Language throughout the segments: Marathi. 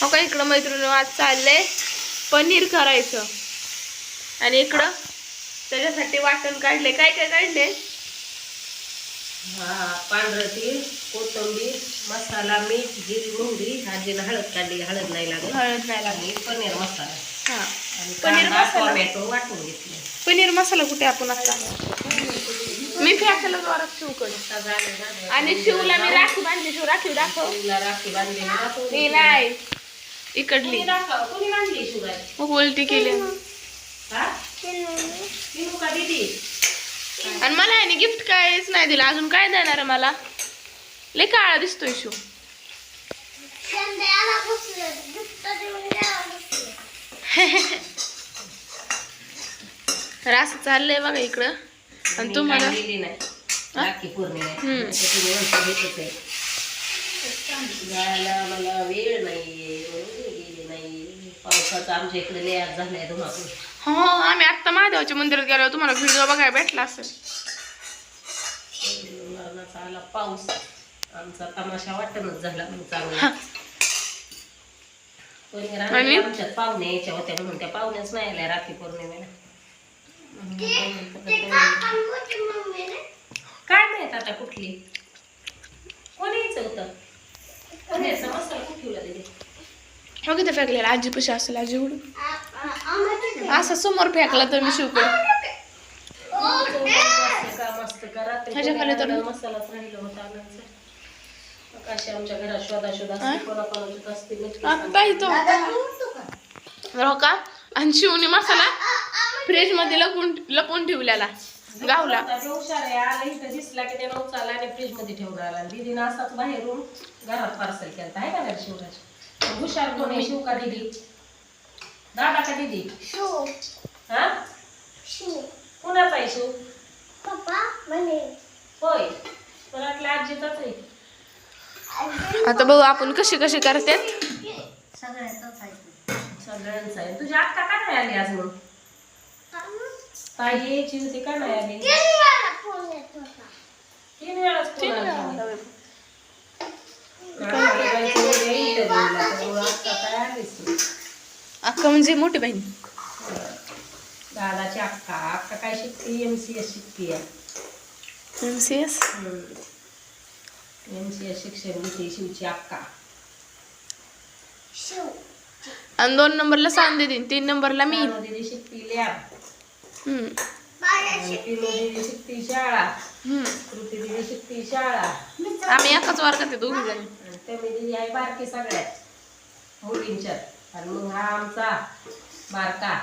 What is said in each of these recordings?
हो का इकडं मैत्रिणी आज चाललंय पनीर करायचं आणि इकडं त्याच्यासाठी वाटण काढले. काय काय काढले? पांढरं तीळ, कोथिंबीर, मसाला, मीठ, जिरी, मोहरी. आजीला हळद काढली, हळद नाही लागत. हळद नाही लागत. आणि पनीर मसाला. हा आणि पनीर कांदा, मसाला. टोमॅटो वाटून घेतले. पनीर मसाला कुठे आपण आता मी फेकला जोरात शिवकडे आणि शिवला मी राखी बांधली. शिव राखी दाखव. राखी बांधली मी नाही इकडली कोणी बांधली शिवराज? उलटी केली. आणि मला ह्याने गिफ्ट काहीच नाही दिलं. अजून काय देणार आहे मला? लय काळा दिसतोय शिव. तर असं चाललंय बघा इकडं. आणि तुम्हाला राखी पौर्णिमा जायला मला वेळ नाही. पावसाचा आमच्या इकडे लय आज झालाय धुमाकूळ. हो आम्ही आत्ता महादेवाच्या मंदिरात गेलो. तुम्हाला व्हिडिओ बघायला भेटला असेल. आला पाऊस आमचा तमाशा वाटणच झाला मग चांगला. आणि आमच्यात पाहुणे यायच्या होत्या म्हणून त्या पाहुण्याच नाही आल्या राखी पौर्णिमेला. काय माहित आता कुठली कोण यायचं होतं. पनीरचा मसाला कुठे ठेवला तिथे? हो किती फेकलेला आजी पशी असेल. आजी उडून असं समोर फेकला तर मी शिवकडे मस्त करा. मसालाच राहिला होता आणायचा. अशी आमच्या घरात शोधा कोणाकोणाची असते हो का. आणि शिवणी मसाला फ्रीज मध्ये लपून ठेवलेला गावला. हुशार आहे. आला इथं दिसला की त्याला उचलला आणि फ्रीज मध्ये ठेवून आला. दीदीनं असाच बाहेरून घरात पार्सल केलं आहे का शिवराज? हुशार कोण आहे? शिव का दीदी? दादा का दीदी? हा कुणाचा आहे शिव? होय पण आपल्या आजीचाच आहे. आता बघू आपण कशी कशी करते. सगळ्यांचा आहे. तुझी अक्का का नाही आली आज? मग ताई यायची होती का नाही आली? 3 वेळाच फोन आला. अक्का म्हणजे मोठी बहीण. दादाची अक्का. अक्का काय शिकते? MCS शिकते. MCS शिक्षण घेते शिवची अक्का. आणि 2 नंबरला सांग देईन. 3 नंबरला मी. दीदी शिकते लॅब. पिलो दीदी शिकते शाळा. कृती दीदी शिकते शाळा. आम्ही एकाच वर्गात आहे दोघी जण. त्यामुळे दीदी आहे बारकी सगळ्यात मुलींच्यात. आणि मग हा आमचा बारका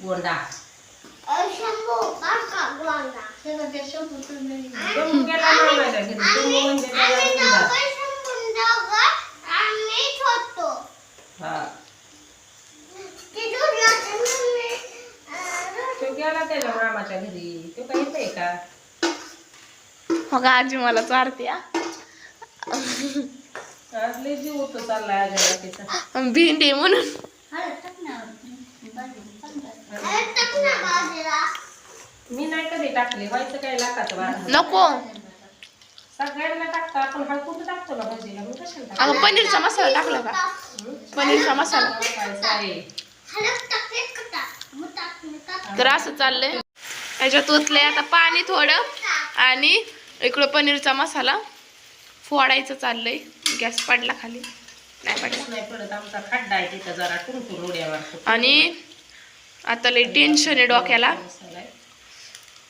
गोंडा. गेला त्याच्या मामाच्या घरी. तो काय येतंय का? हो का आजी मला चारते. जीव होतो चाललाय आजीला. भेंडी म्हणून मी नाही कधी टाकले. व्हायचं काय लाखाचं नको. सगळ्यांना टाकतो आपण. हळद कुठं टाकतो ना भाजीला? मग कशाला टाकतो? अगं पनीरचा मसाला टाकला का? पनीरचा मसाला. तर असं चाललंय. याच्यात ओतलंय आता पाणी थोडं आणि इकडं पनीरचा मसाला फोडायचं चाललंय. गॅस पडला खाली. नाही पडत. आमचा खड्डा आहे तिथं जरा टुनटुन उड्या मारतो. आणि आता लय टेन्शन आहे डोक्याला.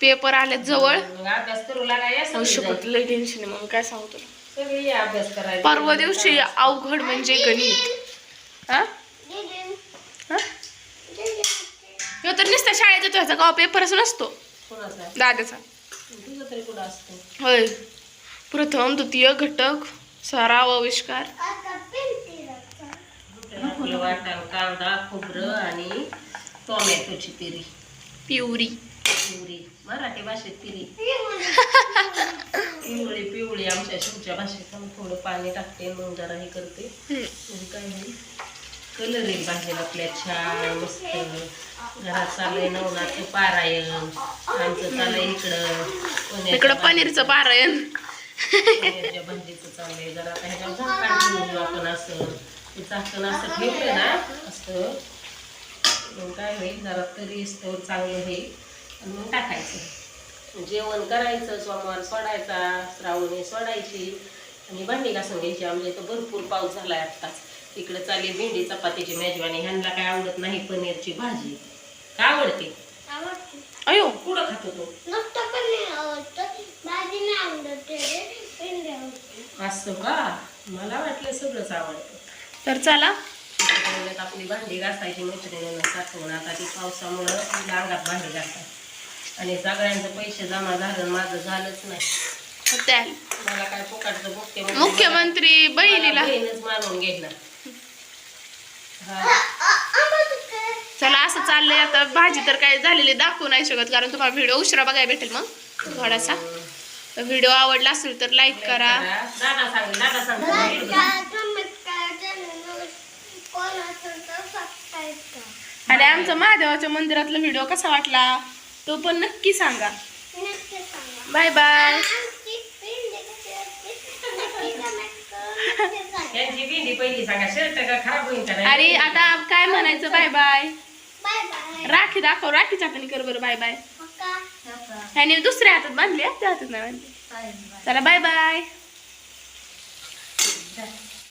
पेपर आले जवळ. अभ्यास करू लागायला लय टेन्शन आहे. मग काय सांगू तुला. सगळी अभ्यास करायला. परवा दिवशी अवघड म्हणजे गणित. हा तर नुसत्या शाळेत येतो. ह्याचा गाव पेपरच नसतो दादाचा. होय. प्रथम द्वितीय घटक सराव आविष्कार. कांदा खोबरं आणि टोमॅटोची प्युरी. मराठी भाषेत पिवळी आमच्या शिवच्या भाषेत. थोडं पाणी टाकते मग जरा हे करते. काय नाही कलर येईल भाजीला आपल्या छान मस्त. घरात चाललंय नवनाथचं पारायण. आमचं चाललंय इकडं पनीरचं पारायण. पनीरच्या भाजीचं चाललंय. जरा आता ह्याच्यावर झाकण ठेवून आपण असं ते झाकण असं ठेवलं ना असं, मग काय होईल जरा तरी स्टोर चांगलं होईल आणि मग टाकायचं. जेवण करायचं, सोमवार सोडायचा, श्रावणी सोडायची आणि भांडी घासून घ्यायची. आमच्या इथं भरपूर पाऊस झालाय आत्ताच. इकडे चालली भेंडी चपातीची मेजवानी. ह्यांना काय आवडत नाही पनीरची भाजी. का आवडते? अयो कुठं खातो तो? असं का? मला वाटलं सगळंच आवडतं. तर चला आपली भांडी घासायची मैत्रिणींना साठवून. आता ती पावसामुळं अंगात भांडी घासायची आणि सगळ्यांचे पैसे जमा झालं, माझं झालंच नाही. त्या मला काय फुकाटचं मुख्यमंत्री बहिणीला बहीणच मानून घेणार. चला असं चाललंय. आता भाजी तर काय झालेली दाखवू नाही शकत कारण तुम्हाला व्हिडिओ उशिरा बघायला भेटेल. मग थोडासा तर व्हिडिओ आवडला असेल तर लाईक करा. दादा सांग आणि आमचा महादेवाच्या मंदिरातला व्हिडिओ कसा वाटला तो पण नक्की सांगा. Bye bye. त्यांची भेंडी पहिली सांगा. शर्ट का खराब होईल का नाही? अरे आता काय म्हणायचं बाय बाय. राखी दाखव. राखीच्या हाताने कर बरं बाय बाय. ह्याने दुसऱ्या हातात बांधली, त्या हातात नाही बांधली. चला बाय बाय.